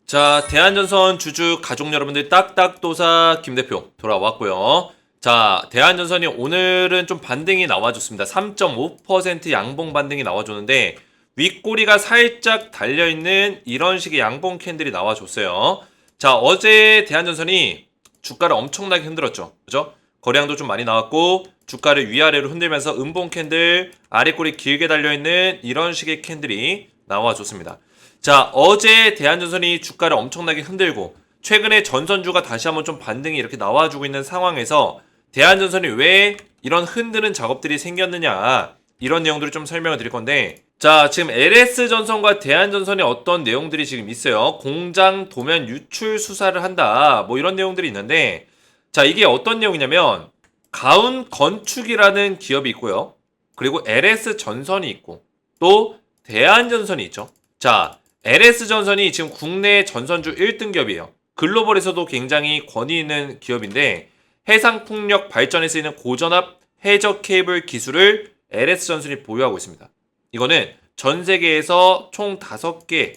자, 대한전선 주주 가족 여러분들 딱딱도사 김대표 돌아왔고요. 자, 대한전선이 오늘은 좀 반등이 나와줬습니다. 3.5% 양봉 반등이 나와줬는데 윗꼬리가 살짝 달려있는 이런 식의 양봉 캔들이 나와줬어요. 자, 어제 대한전선이 주가를 엄청나게 흔들었죠. 그죠? 거래량도 좀 많이 나왔고 주가를 위아래로 흔들면서 음봉 캔들, 아래꼬리 길게 달려있는 이런 식의 캔들이 나와줬습니다. 자, 어제 대한전선이 주가를 엄청나게 흔들고 최근에 전선주가 다시 한번 좀 반등이 이렇게 나와주고 있는 상황에서 대한전선이 왜 이런 흔드는 작업들이 생겼느냐, 이런 내용들을 좀 설명을 드릴 건데, 자, 지금 LS전선과 대한전선이 어떤 내용들이 지금 있어요. 공장 도면 유출 수사를 한다, 뭐 이런 내용들이 있는데, 자, 이게 어떤 내용이냐면 가운건축이라는 기업이 있고요. 그리고 LS전선이 있고 또 대한전선이 있죠. 자, LS전선이 지금 국내 전선주 1등기업이에요. 글로벌에서도 굉장히 권위 있는 기업인데 해상풍력 발전에 쓰이는 고전압 해저 케이블 기술을 LS전선이 보유하고 있습니다. 이거는 전 세계에서 총 5개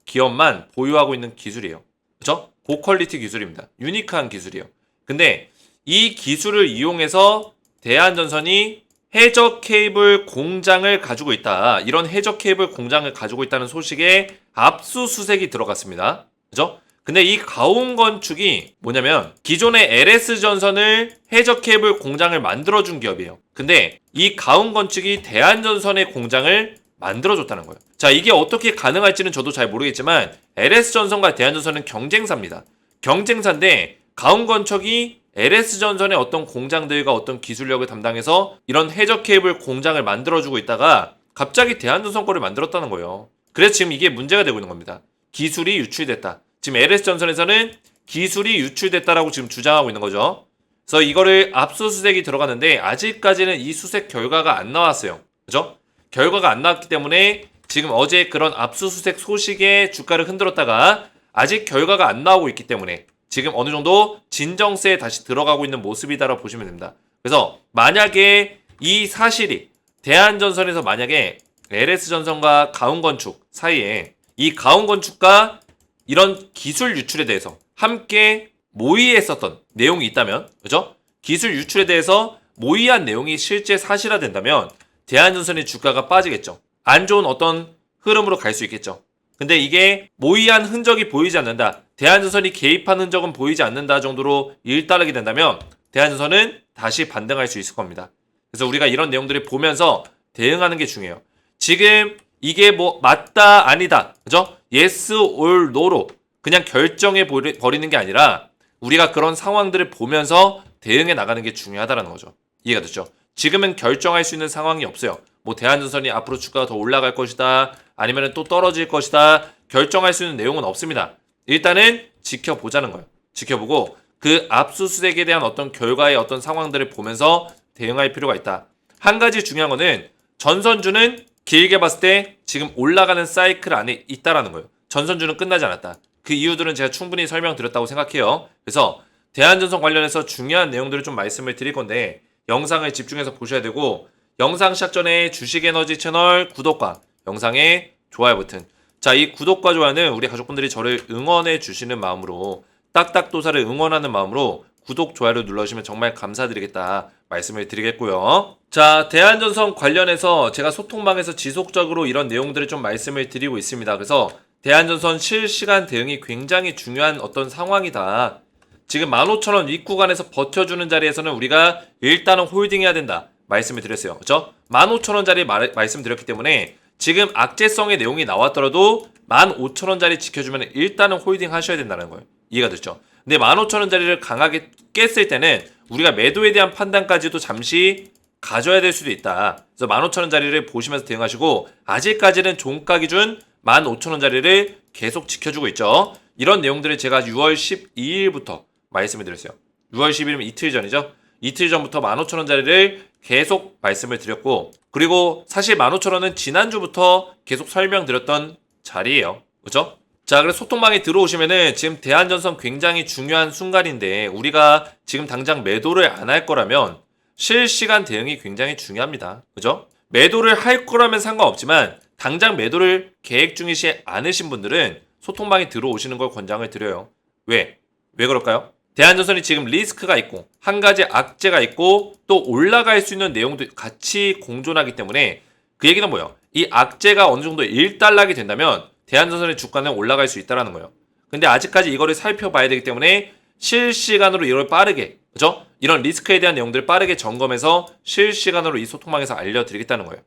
기업만 보유하고 있는 기술이에요. 그렇죠? 고퀄리티 기술입니다. 유니크한 기술이에요. 근데 이 기술을 이용해서 대한전선이 해저 케이블 공장을 가지고 있다. 이런 해저 케이블 공장을 가지고 있다는 소식에 압수수색이 들어갔습니다. 그죠? 근데 이 가온건축이 뭐냐면 기존의 LS전선을 해저 케이블 공장을 만들어준 기업이에요. 근데 이 가온건축이 대한전선의 공장을 만들어줬다는 거예요. 자, 이게 어떻게 가능할지는 저도 잘 모르겠지만 LS전선과 대한전선은 경쟁사입니다. 경쟁사인데 가온건축이 LS전선의 어떤 공장들과 어떤 기술력을 담당해서 이런 해저 케이블 공장을 만들어주고 있다가 갑자기 대한전선 거를 만들었다는 거예요. 그래서 지금 이게 문제가 되고 있는 겁니다. 기술이 유출됐다. 지금 LS전선에서는 기술이 유출됐다라고 지금 주장하고 있는 거죠. 그래서 이거를 압수수색이 들어갔는데 아직까지는 이 수색 결과가 안 나왔어요. 그죠? 결과가 안 나왔기 때문에 지금 어제 그런 압수수색 소식에 주가를 흔들었다가 아직 결과가 안 나오고 있기 때문에 지금 어느 정도 진정세에 다시 들어가고 있는 모습이다라고 보시면 됩니다. 그래서 만약에 이 사실이 대한전선에서 만약에 LS전선과 가온건축 사이에 이 가온건축과 이런 기술 유출에 대해서 함께 모의했었던 내용이 있다면, 그죠? 기술 유출에 대해서 모의한 내용이 실제 사실화된다면 대한전선의 주가가 빠지겠죠. 안 좋은 어떤 흐름으로 갈 수 있겠죠. 근데 이게 모의한 흔적이 보이지 않는다. 대한전선이 개입한 흔적은 보이지 않는다 정도로 일따르게 된다면 대한전선은 다시 반등할 수 있을 겁니다. 그래서 우리가 이런 내용들을 보면서 대응하는 게 중요해요. 지금 이게 뭐 맞다 아니다, 그죠? yes or no로 그냥 결정해 버리는 게 아니라 우리가 그런 상황들을 보면서 대응해 나가는 게 중요하다는 거죠. 이해가 됐죠? 지금은 결정할 수 있는 상황이 없어요. 뭐 대한전선이 앞으로 주가가 더 올라갈 것이다, 아니면 또 떨어질 것이다, 결정할 수 있는 내용은 없습니다. 일단은 지켜보자는 거예요. 지켜보고 그 압수수색에 대한 어떤 결과의 어떤 상황들을 보면서 대응할 필요가 있다. 한 가지 중요한 거는 전선주는 길게 봤을 때 지금 올라가는 사이클 안에 있다라는 거예요. 전선주는 끝나지 않았다. 그 이유들은 제가 충분히 설명드렸다고 생각해요. 그래서 대한전선 관련해서 중요한 내용들을 좀 말씀을 드릴 건데 영상을 집중해서 보셔야 되고, 영상 시작 전에 주식에너지 채널 구독과 영상에 좋아요 버튼, 자, 이 구독과 좋아요는 우리 가족분들이 저를 응원해 주시는 마음으로, 딱딱도사를 응원하는 마음으로 구독, 좋아요를 눌러주시면 정말 감사드리겠다 말씀을 드리겠고요. 자, 대한전선 관련해서 제가 소통방에서 지속적으로 이런 내용들을 좀 말씀을 드리고 있습니다. 그래서 대한전선 실시간 대응이 굉장히 중요한 어떤 상황이다. 지금 15,000원 윗구간에서 버텨주는 자리에서는 우리가 일단은 홀딩해야 된다 말씀을 드렸어요. 그렇죠? 15,000원짜리 말씀드렸기 때문에 지금 악재성의 내용이 나왔더라도 15,000원짜리 지켜주면 일단은 홀딩 하셔야 된다는 거예요. 이해가 됐죠? 근데 15,000원짜리를 강하게 깼을 때는 우리가 매도에 대한 판단까지도 잠시 가져야 될 수도 있다. 그래서 15,000원짜리를 보시면서 대응하시고, 아직까지는 종가 기준 15,000원짜리를 계속 지켜주고 있죠. 이런 내용들을 제가 6월 12일부터 말씀을 드렸어요. 6월 10일이면 이틀 전이죠. 이틀 전부터 15,000원짜리를 계속 말씀을 드렸고, 그리고 사실 15,000원은 지난주부터 계속 설명드렸던 자리예요. 그죠? 자, 그래서 소통방에 들어오시면은 지금 대한전선 굉장히 중요한 순간인데 우리가 지금 당장 매도를 안 할 거라면 실시간 대응이 굉장히 중요합니다. 그죠? 매도를 할 거라면 상관없지만 당장 매도를 계획 중이시 않으신 분들은 소통방에 들어오시는 걸 권장을 드려요. 왜? 왜 그럴까요? 대한전선이 지금 리스크가 있고 한 가지 악재가 있고 또 올라갈 수 있는 내용도 같이 공존하기 때문에 그 얘기는 뭐예요? 이 악재가 어느 정도 일단락이 된다면 대한전선의 주가는 올라갈 수 있다는 거예요. 근데 아직까지 이거를 살펴봐야 되기 때문에 실시간으로 이걸 빠르게, 그죠? 이런 리스크에 대한 내용들을 빠르게 점검해서 실시간으로 이 소통방에서 알려드리겠다는 거예요.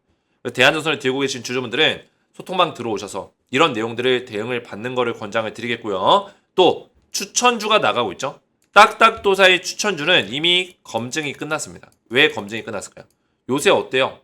대한전선을 들고 계신 주주분들은 소통방 들어오셔서 이런 내용들을 대응을 받는 거를 권장을 드리겠고요. 또 추천주가 나가고 있죠. 딱딱도사의 추천주는 이미 검증이 끝났습니다. 왜 검증이 끝났을까요? 요새 어때요?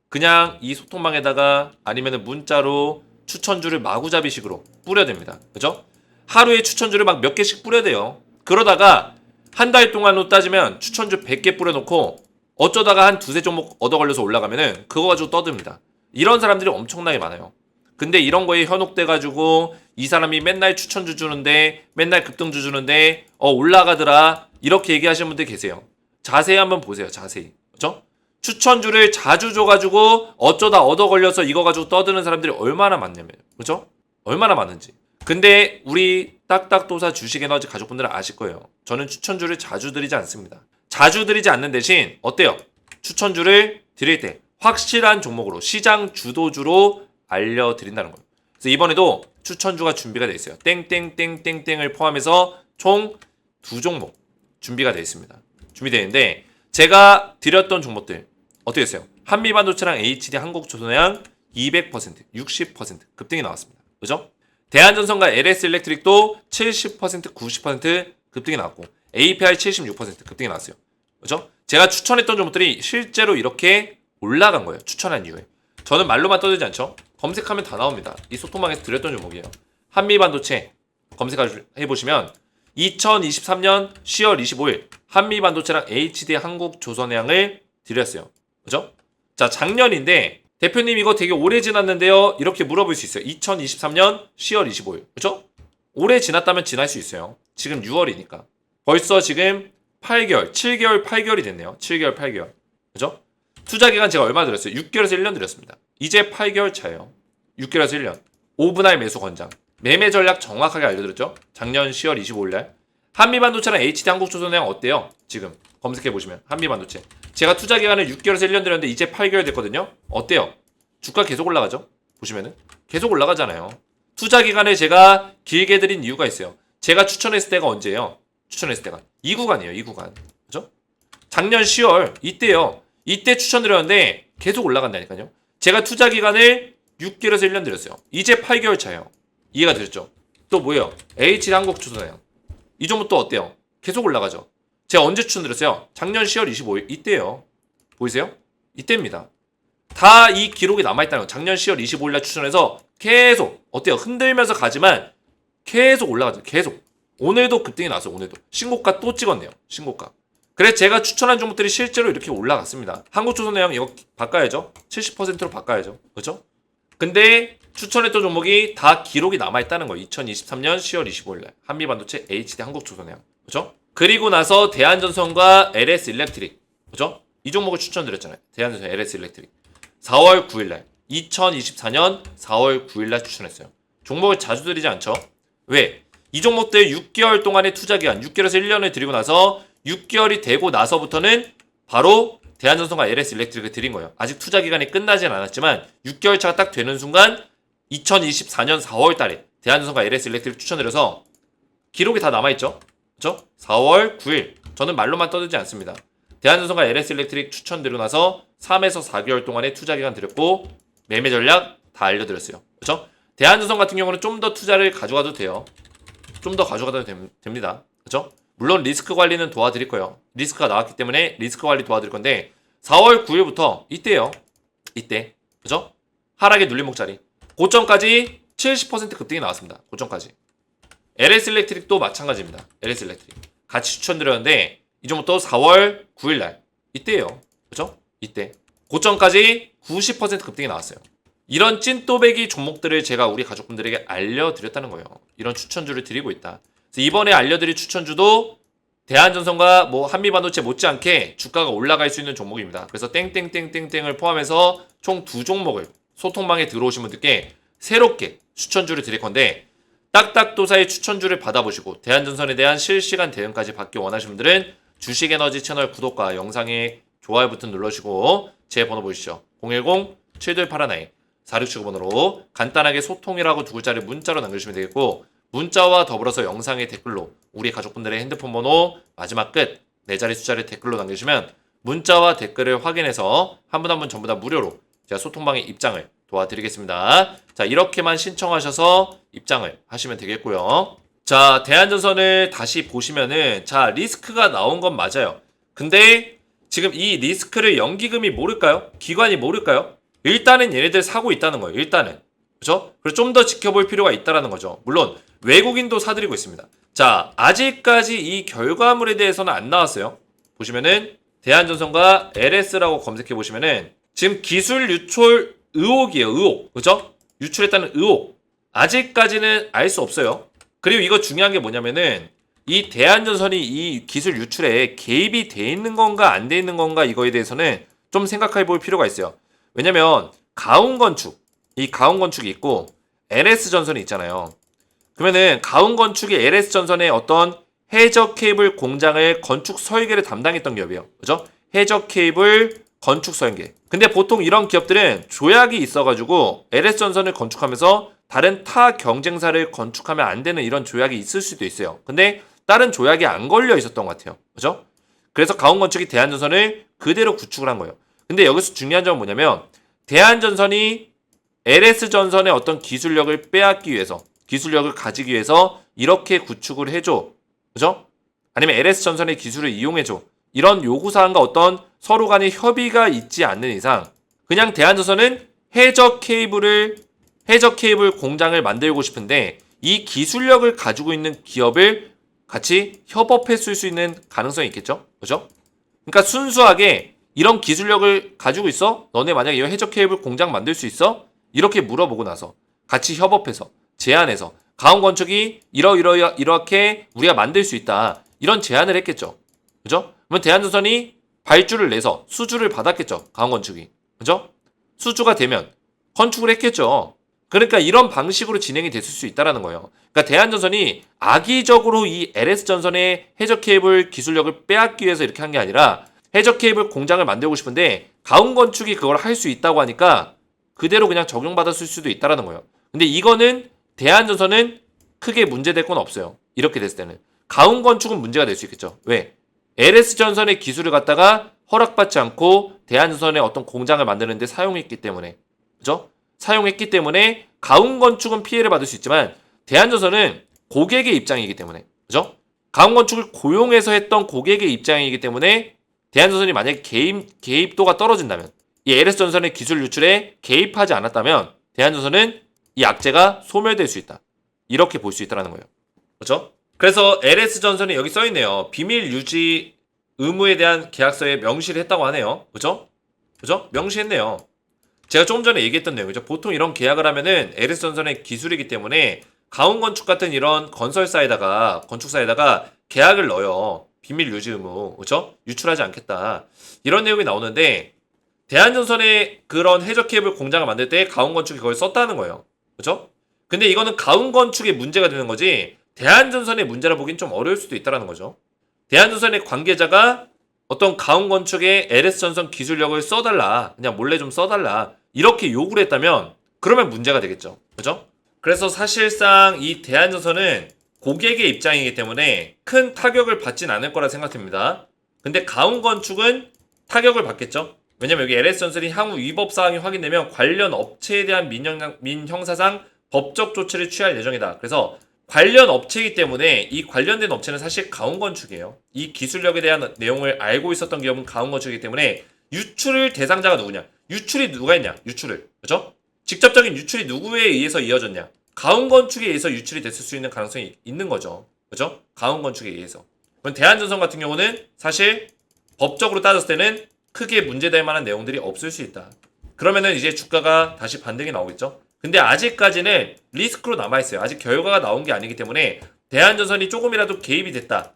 그냥 이 소통방에다가 아니면 문자로 추천주를 마구잡이식으로 뿌려댑니다. 그죠? 하루에 추천주를 막 몇 개씩 뿌려대요. 그러다가 한 달 동안으로 따지면 추천주 100개 뿌려놓고 어쩌다가 한 두세 종목 얻어 걸려서 올라가면은 그거 가지고 떠듭니다. 이런 사람들이 엄청나게 많아요. 근데 이런 거에 현혹돼가지고 이 사람이 맨날 추천주 주는데 맨날 급등주 주는데 올라가더라 이렇게 얘기하시는 분들 계세요. 자세히 한번 보세요. 자세히. 그렇죠? 추천주를 자주 줘가지고 어쩌다 얻어 걸려서 이거 가지고 떠드는 사람들이 얼마나 많냐면 그렇죠? 얼마나 많은지. 근데 우리 딱딱도사 주식에너지 가족분들은 아실 거예요. 저는 추천주를 자주 드리지 않습니다. 자주 드리지 않는 대신 어때요? 추천주를 드릴 때 확실한 종목으로 시장 주도주로 알려드린다는 거예요. 그래서 이번에도 추천주가 준비가 되어 있어요. 땡땡땡땡땡을 포함해서 총 2종목 준비가 되어 있습니다. 준비되어 있는데 제가 드렸던 종목들 어떻게 했어요? 한미반도체랑 HD 한국조선해양 200%, 60% 급등이 나왔습니다. 그죠? 대한전선과 LS일렉트릭도 70%, 90% 급등이 나왔고 API 76% 급등이 나왔어요. 그죠? 제가 추천했던 종목들이 실제로 이렇게 올라간 거예요. 추천한 이후에. 저는 말로만 떠들지 않죠. 검색하면 다 나옵니다. 이 소통방에서 드렸던 종목이에요. 한미반도체 검색해보시면 2023년 10월 25일 한미반도체랑 HD 한국조선해양을 드렸어요. 그죠? 자, 작년인데 대표님 이거 되게 오래 지났는데요. 이렇게 물어볼 수 있어요. 2023년 10월 25일. 그죠? 오래 지났다면 지날 수 있어요. 지금 6월이니까. 벌써 지금 8개월, 7개월, 8개월이 됐네요. 7개월, 8개월. 그죠? 투자 기간 제가 얼마 드렸어요? 6개월에서 1년 드렸습니다. 이제 8개월 차예요. 6개월에서 1년. 5분할 매수 권장. 매매 전략 정확하게 알려드렸죠? 작년 10월 25일날. 한미반도체랑 HD 한국조선해양 어때요? 지금 검색해보시면 한미반도체. 제가 투자 기간을 6개월에서 1년 드렸는데 이제 8개월 됐거든요? 어때요? 주가 계속 올라가죠? 보시면은 계속 올라가잖아요. 투자 기간을 제가 길게 드린 이유가 있어요. 제가 추천했을 때가 언제예요? 추천했을 때가 이 구간이에요. 이 구간. 그죠? 작년 10월 이때요. 이때 추천드렸는데 계속 올라간다니까요. 제가 투자 기간을 6개월에서 1년 드렸어요. 이제 8개월 차예요. 이해가 되셨죠? 또 뭐예요? HD 한국조선해양. 이 종목 또 어때요? 계속 올라가죠. 제가 언제 추천드렸어요? 작년 10월 25일 이때요. 보이세요? 이때입니다. 다 이 기록이 남아있다는 거예요. 작년 10월 25일날 추천해서 계속 어때요? 흔들면서 가지만 계속 올라가죠. 계속. 오늘도 급등이 나왔어요. 오늘도. 신고가 또 찍었네요. 신고가. 그래서 제가 추천한 종목들이 실제로 이렇게 올라갔습니다. 한국조선해양 이거 바꿔야죠. 70%로 바꿔야죠. 그렇죠? 근데 추천했던 종목이 다 기록이 남아있다는 거예요. 2023년 10월 25일날 한미반도체 HD 한국조선해양. 그렇죠? 그리고 나서 대한전선과 LS일렉트릭. 그렇죠? 이 종목을 추천드렸잖아요. 대한전선 LS일렉트릭. 4월 9일날 2024년 4월 9일날 추천했어요. 종목을 자주 드리지 않죠? 왜? 이 종목들 6개월 동안의 투자기간 6개월에서 1년을 드리고 나서 6개월이 되고 나서부터는 바로 대한전선과 LS일렉트릭을 드린 거예요. 아직 투자기간이 끝나진 않았지만 6개월 차가 딱 되는 순간 2024년 4월 달에 대한전선과 LS일렉트릭 추천드려서 기록이 다 남아있죠? 그렇죠? 4월 9일 저는 말로만 떠들지 않습니다. 대한전선과 LS일렉트릭 추천드리고 나서 3에서 4개월 동안의 투자기간 드렸고 매매 전략 다 알려드렸어요. 그렇죠? 대한전선 같은 경우는 좀 더 투자를 가져가도 돼요. 좀 더 가져가도 됩니다. 그렇죠? 물론 리스크 관리는 도와드릴 거예요. 리스크가 나왔기 때문에 리스크 관리 도와드릴 건데 4월 9일부터 이때요. 이때. 그죠? 하락의 눌림목자리. 고점까지 70% 급등이 나왔습니다. 고점까지. LS일렉트릭도 마찬가지입니다. LS일렉트릭. 같이 추천드렸는데 이 종목도 4월 9일날 이때예요. 그죠? 이때. 고점까지 90% 급등이 나왔어요. 이런 찐또배기 종목들을 제가 우리 가족분들에게 알려드렸다는 거예요. 이런 추천주를 드리고 있다. 그래서 이번에 알려드릴 추천주도 대한전선과 뭐 한미반도체 못지않게 주가가 올라갈 수 있는 종목입니다. 그래서 땡땡땡땡땡을 포함해서 총 2종목을 소통방에 들어오신 분들께 새롭게 추천주를 드릴 건데 딱딱도사의 추천주를 받아보시고 대한전선에 대한 실시간 대응까지 받기 원하시는 분들은 주식에너지 채널 구독과 영상에 좋아요 버튼 눌러주시고 제 번호 보이시죠? 010-7281-4679번으로 간단하게 소통이라고 두 글자를 문자로 남겨주시면 되겠고 문자와 더불어서 영상의 댓글로 우리 가족분들의 핸드폰 번호 마지막 끝 4자리 숫자를 댓글로 남겨주시면 문자와 댓글을 확인해서 한 분 한 분 전부 다 무료로 제가 소통방의 입장을 도와드리겠습니다. 자, 이렇게만 신청하셔서 입장을 하시면 되겠고요. 자, 대한전선을 다시 보시면은 자, 리스크가 나온 건 맞아요. 근데 지금 이 리스크를 연기금이 모를까요? 기관이 모를까요? 일단은 얘네들 사고 있다는 거예요. 일단은. 그렇죠? 그래서 좀 더 지켜볼 필요가 있다라는 거죠. 물론 외국인도 사들이고 있습니다. 자, 아직까지 이 결과물에 대해서는 안 나왔어요. 보시면은 대한전선과 LS라고 검색해 보시면은 지금 기술 유출 의혹이에요. 의혹. 그죠? 유출했다는 의혹. 아직까지는 알 수 없어요. 그리고 이거 중요한 게 뭐냐면은 이 대한전선이 이 기술 유출에 개입이 돼 있는 건가 안 돼 있는 건가 이거에 대해서는 좀 생각해 볼 필요가 있어요. 왜냐면 가운건축, 이 가운건축이 있고 LS전선이 있잖아요. 그러면은 가운건축이 LS전선의 어떤 해저 케이블 공장을 건축 설계를 담당했던 기업이에요. 그죠? 해저 케이블 건축 설계. 근데 보통 이런 기업들은 조약이 있어가지고 LS전선을 건축하면서 다른 타 경쟁사를 건축하면 안 되는 이런 조약이 있을 수도 있어요. 근데 다른 조약이 안 걸려 있었던 것 같아요. 그죠? 그래서 가온건축이 대한전선을 그대로 구축을 한 거예요. 근데 여기서 중요한 점은 뭐냐면 대한전선이 LS전선의 어떤 기술력을 빼앗기 위해서 기술력을 가지기 위해서 이렇게 구축을 해줘. 그죠? 아니면 LS전선의 기술을 이용해줘. 이런 요구사항과 어떤 서로 간의 협의가 있지 않는 이상 그냥 대한전선은 해저 케이블 공장을 만들고 싶은데 이 기술력을 가지고 있는 기업을 같이 협업했을 수 있는 가능성이 있겠죠? 그죠? 그러니까 순수하게 이런 기술력을 가지고 있어? 너네 만약에 이 해저 케이블 공장 만들 수 있어? 이렇게 물어보고 나서 같이 협업해서 제안해서 가온건축이 이렇게 우리가 만들 수 있다. 이런 제안을 했겠죠. 그죠? 그러면 대한전선이 발주를 내서 수주를 받았겠죠. 가온건축이. 그죠? 수주가 되면 건축을 했겠죠. 그러니까 이런 방식으로 진행이 됐을 수 있다는 거예요. 그러니까 대한전선이 악의적으로 이 LS전선의 해저 케이블 기술력을 빼앗기 위해서 이렇게 한 게 아니라 해저 케이블 공장을 만들고 싶은데 가온건축이 그걸 할 수 있다고 하니까 그대로 그냥 적용받았을 수도 있다는 거예요. 근데 이거는 대한전선은 크게 문제될 건 없어요. 이렇게 됐을 때는. 가온건축은 문제가 될 수 있겠죠. 왜? LS전선의 기술을 갖다가 허락받지 않고 대한전선의 어떤 공장을 만드는데 사용했기 때문에. 그죠? 사용했기 때문에 가온건축은 피해를 받을 수 있지만 대한전선은 고객의 입장이기 때문에. 그죠? 가온건축을 고용해서 했던 고객의 입장이기 때문에 대한전선이 만약에 개입도가 떨어진다면 이 LS전선의 기술 유출에 개입하지 않았다면 대한전선은 이 악재가 소멸될 수 있다. 이렇게 볼 수 있다는 거예요. 그렇죠? 그래서 LS전선이 여기 써있네요. 비밀 유지 의무에 대한 계약서에 명시를 했다고 하네요. 그죠? 그죠? 명시했네요. 제가 조금 전에 얘기했던 내용이죠. 보통 이런 계약을 하면은 LS전선의 기술이기 때문에 가온건축 같은 이런 건축사에다가 계약을 넣어요. 비밀 유지 의무. 그죠? 유출하지 않겠다. 이런 내용이 나오는데 대한전선의 그런 해저 케이블 공장을 만들 때 가온건축이 그걸 썼다는 거예요. 그죠? 근데 이거는 가온건축의 문제가 되는 거지 대한전선의 문제라 보긴 좀 어려울 수도 있다는 거죠. 대한전선의 관계자가 어떤 가온건축의 LS전선 기술력을 써달라. 그냥 몰래 좀 써달라. 이렇게 요구를 했다면 그러면 문제가 되겠죠. 그죠? 그래서 사실상 이 대한전선은 고객의 입장이기 때문에 큰 타격을 받진 않을 거라 생각됩니다. 근데 가온건축은 타격을 받겠죠. 왜냐면 여기 LS전선이 향후 위법 사항이 확인되면 관련 업체에 대한 민형사상 법적 조치를 취할 예정이다. 그래서 관련 업체이기 때문에 이 관련된 업체는 사실 가온건축이에요. 이 기술력에 대한 내용을 알고 있었던 기업은 가온건축이기 때문에 유출 대상자가 누구냐? 유출이 누가 했냐? 유출을. 그죠? 직접적인 유출이 누구에 의해서 이어졌냐? 가온건축에 의해서 유출이 됐을 수 있는 가능성이 있는 거죠. 그죠? 가온건축에 의해서. 그럼 대한전선 같은 경우는 사실 법적으로 따졌을 때는 크게 문제될 만한 내용들이 없을 수 있다. 그러면은 이제 주가가 다시 반등이 나오겠죠? 근데 아직까지는 리스크로 남아있어요. 아직 결과가 나온 게 아니기 때문에 대한전선이 조금이라도 개입이 됐다.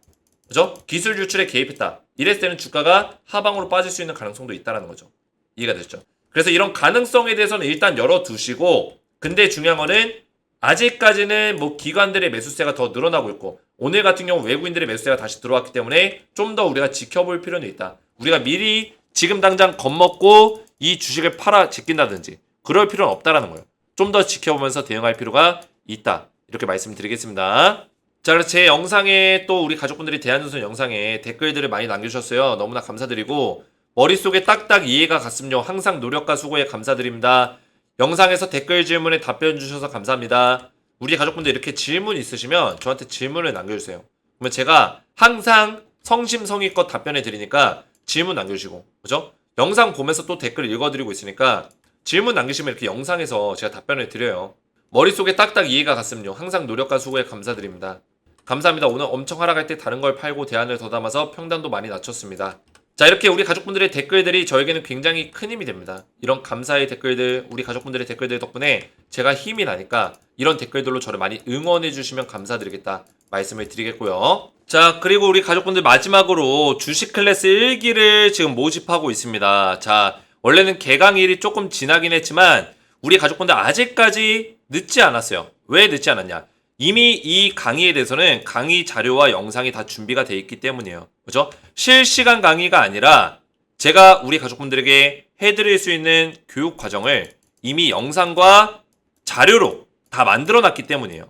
그죠? 기술 유출에 개입했다. 이랬을 때는 주가가 하방으로 빠질 수 있는 가능성도 있다는 거죠. 이해가 되시죠? 그래서 이런 가능성에 대해서는 일단 열어두시고 근데 중요한 거는 아직까지는 뭐 기관들의 매수세가 더 늘어나고 있고 오늘 같은 경우 외국인들의 매수세가 다시 들어왔기 때문에 좀 더 우리가 지켜볼 필요는 있다. 우리가 미리 지금 당장 겁먹고 이 주식을 팔아 제낀다든지 그럴 필요는 없다라는 거예요. 좀 더 지켜보면서 대응할 필요가 있다. 이렇게 말씀드리겠습니다. 자, 그래서 제 영상에 또 우리 가족분들이 대한전선 영상에 댓글들을 많이 남겨주셨어요. 너무나 감사드리고 머릿속에 딱딱 이해가 갔음요. 항상 노력과 수고에 감사드립니다. 영상에서 댓글 질문에 답변 주셔서 감사합니다. 우리 가족분들 이렇게 질문 있으시면 저한테 질문을 남겨주세요. 그러면 제가 항상 성심성의껏 답변해 드리니까 질문 남겨주시고, 그죠? 영상 보면서 또 댓글 읽어드리고 있으니까 질문 남기시면 이렇게 영상에서 제가 답변을 드려요. 머릿속에 딱딱 이해가 갔음요. 항상 노력과 수고에 감사드립니다. 감사합니다. 오늘 엄청 하락할 때 다른 걸 팔고 대안을 더 담아서 평단도 많이 낮췄습니다. 자, 이렇게 우리 가족분들의 댓글들이 저에게는 굉장히 큰 힘이 됩니다. 이런 감사의 댓글들, 우리 가족분들의 댓글들 덕분에 제가 힘이 나니까 이런 댓글들로 저를 많이 응원해 주시면 감사드리겠다 말씀을 드리겠고요. 자, 그리고 우리 가족분들 마지막으로 주식 클래스 1기를 지금 모집하고 있습니다. 자, 원래는 개강일이 조금 지나긴 했지만 우리 가족분들 아직까지 늦지 않았어요. 왜 늦지 않았냐? 이미 이 강의에 대해서는 강의 자료와 영상이 다 준비가 돼 있기 때문이에요. 그죠? 실시간 강의가 아니라 제가 우리 가족분들에게 해드릴 수 있는 교육 과정을 이미 영상과 자료로 다 만들어 놨기 때문이에요.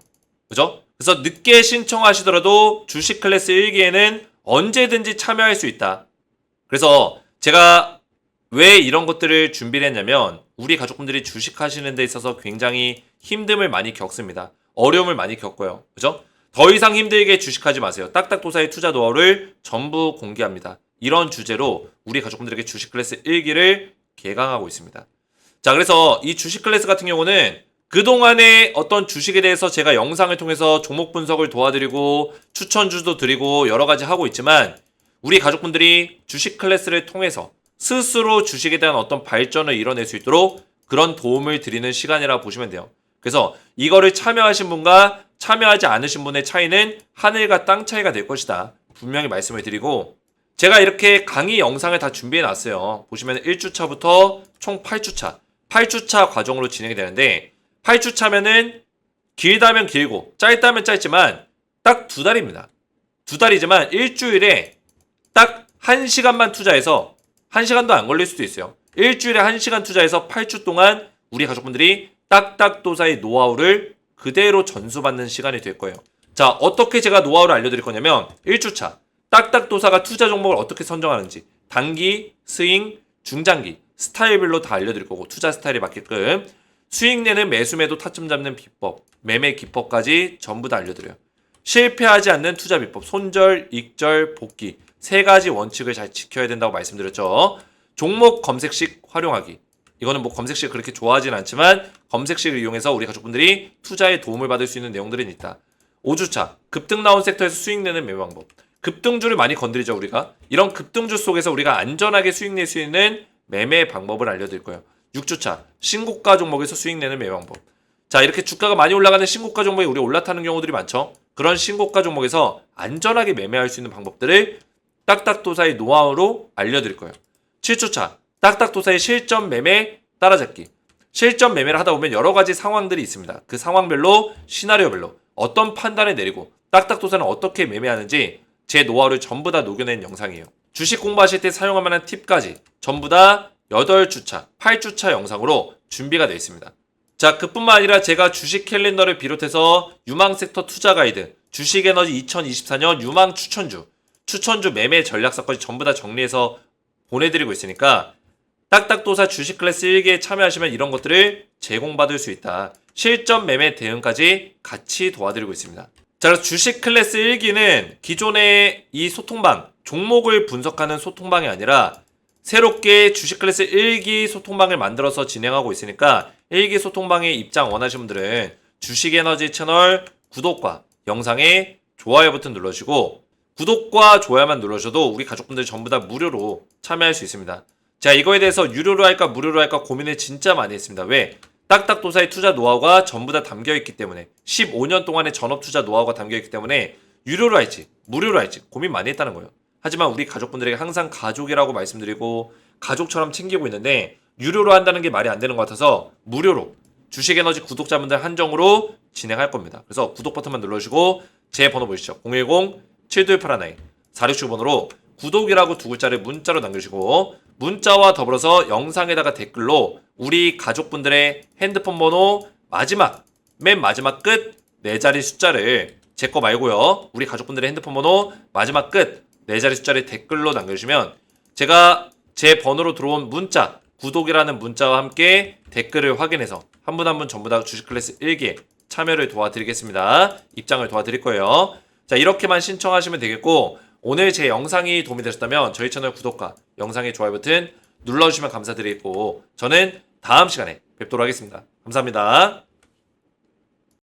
그죠? 그래서 늦게 신청하시더라도 주식 클래스 1기에는 언제든지 참여할 수 있다. 그래서 제가 왜 이런 것들을 준비를 했냐면 우리 가족분들이 주식하시는 데 있어서 굉장히 힘듦을 많이 겪습니다. 어려움을 많이 겪고요. 그죠? 더 이상 힘들게 주식하지 마세요. 딱딱도사의 투자 노하우를 전부 공개합니다. 이런 주제로 우리 가족분들에게 주식 클래스 1기를 개강하고 있습니다. 자, 그래서 이 주식 클래스 같은 경우는 그동안의 어떤 주식에 대해서 제가 영상을 통해서 종목 분석을 도와드리고 추천주도 드리고 여러 가지 하고 있지만 우리 가족분들이 주식 클래스를 통해서 스스로 주식에 대한 어떤 발전을 이뤄낼 수 있도록 그런 도움을 드리는 시간이라 보시면 돼요. 그래서 이거를 참여하신 분과 참여하지 않으신 분의 차이는 하늘과 땅 차이가 될 것이다. 분명히 말씀을 드리고 제가 이렇게 강의 영상을 다 준비해 놨어요. 보시면 1주차부터 총 8주차 8주차 과정으로 진행이 되는데 8주차면은 길다면 길고 짧다면 짧지만 딱 2달입니다. 2달이지만 일주일에 딱 1시간만 투자해서 1시간도 안 걸릴 수도 있어요. 일주일에 1시간 투자해서 8주 동안 우리 가족분들이 딱딱도사의 노하우를 그대로 전수받는 시간이 될 거예요. 자, 어떻게 제가 노하우를 알려드릴 거냐면 1주차 딱딱도사가 투자 종목을 어떻게 선정하는지 단기, 스윙, 중장기 스타일별로 다 알려드릴 거고 투자 스타일에 맞게끔 수익 내는 매수매도 타점 잡는 비법, 매매 기법까지 전부 다 알려드려요. 실패하지 않는 투자 비법, 손절, 익절, 복귀 3가지 원칙을 잘 지켜야 된다고 말씀드렸죠. 종목 검색식 활용하기. 이거는 뭐 검색식 그렇게 좋아하진 않지만 검색식을 이용해서 우리 가족분들이 투자에 도움을 받을 수 있는 내용들은 있다. 5주차 급등 나온 섹터에서 수익 내는 매매 방법. 급등주를 많이 건드리죠 우리가. 이런 급등주 속에서 우리가 안전하게 수익 낼 수 있는 매매 방법을 알려드릴 거예요. 6주차 신고가 종목에서 수익 내는 매매 방법. 자, 이렇게 주가가 많이 올라가는 신고가 종목에 우리 올라타는 경우들이 많죠. 그런 신고가 종목에서 안전하게 매매할 수 있는 방법들을 딱딱도사의 노하우로 알려드릴 거예요. 7주차 딱딱도사의 실전 매매 따라잡기. 실전 매매를 하다 보면 여러 가지 상황들이 있습니다. 그 상황별로 시나리오별로 어떤 판단을 내리고 딱딱도사는 어떻게 매매하는지 제 노하우를 전부 다 녹여낸 영상이에요. 주식 공부하실 때 사용할 만한 팁까지 전부 다 8주차, 8주차 영상으로 준비가 되어 있습니다. 자, 그뿐만 아니라 제가 주식 캘린더를 비롯해서 유망섹터 투자 가이드, 주식에너지 2024년 유망 추천주 매매 전략서까지 전부 다 정리해서 보내드리고 있으니까 딱딱도사 주식 클래스 1기에 참여하시면 이런 것들을 제공받을 수 있다. 실전 매매 대응까지 같이 도와드리고 있습니다. 자, 그래서 주식 클래스 1기는 기존의 이 소통방, 종목을 분석하는 소통방이 아니라 새롭게 주식 클래스 1기 소통방을 만들어서 진행하고 있으니까 1기 소통방에 입장 원하시는 분들은 주식에너지 채널 구독과 영상에 좋아요 버튼 눌러주시고 구독과 좋아요만 눌러주셔도 우리 가족분들 전부 다 무료로 참여할 수 있습니다. 제가 이거에 대해서 유료로 할까 무료로 할까 고민을 진짜 많이 했습니다. 왜? 딱딱도사의 투자 노하우가 전부 다 담겨있기 때문에 15년 동안의 전업투자 노하우가 담겨있기 때문에 유료로 할지 무료로 할지 고민 많이 했다는 거예요. 하지만 우리 가족분들에게 항상 가족이라고 말씀드리고 가족처럼 챙기고 있는데 유료로 한다는 게 말이 안 되는 것 같아서 무료로 주식에너지 구독자분들 한정으로 진행할 겁니다. 그래서 구독 버튼만 눌러주시고 제 번호 보시죠. 010-7281-4679번으로 구독이라고 두 글자를 문자로 남겨주시고 문자와 더불어서 영상에다가 댓글로 우리 가족분들의 핸드폰 번호 맨 마지막 끝 4자리 숫자를 제 거 말고요. 우리 가족분들의 핸드폰 번호 마지막 끝 4자리 숫자를 댓글로 남겨주시면 제가 제 번호로 들어온 문자 구독이라는 문자와 함께 댓글을 확인해서 한 분 한 분 전부 다 주식 클래스 1기에 참여를 도와드리겠습니다. 입장을 도와드릴 거예요. 자, 이렇게만 신청하시면 되겠고 오늘 제 영상이 도움이 되셨다면 저희 채널 구독과 영상의 좋아요 버튼 눌러주시면 감사드리겠고 저는 다음 시간에 뵙도록 하겠습니다. 감사합니다.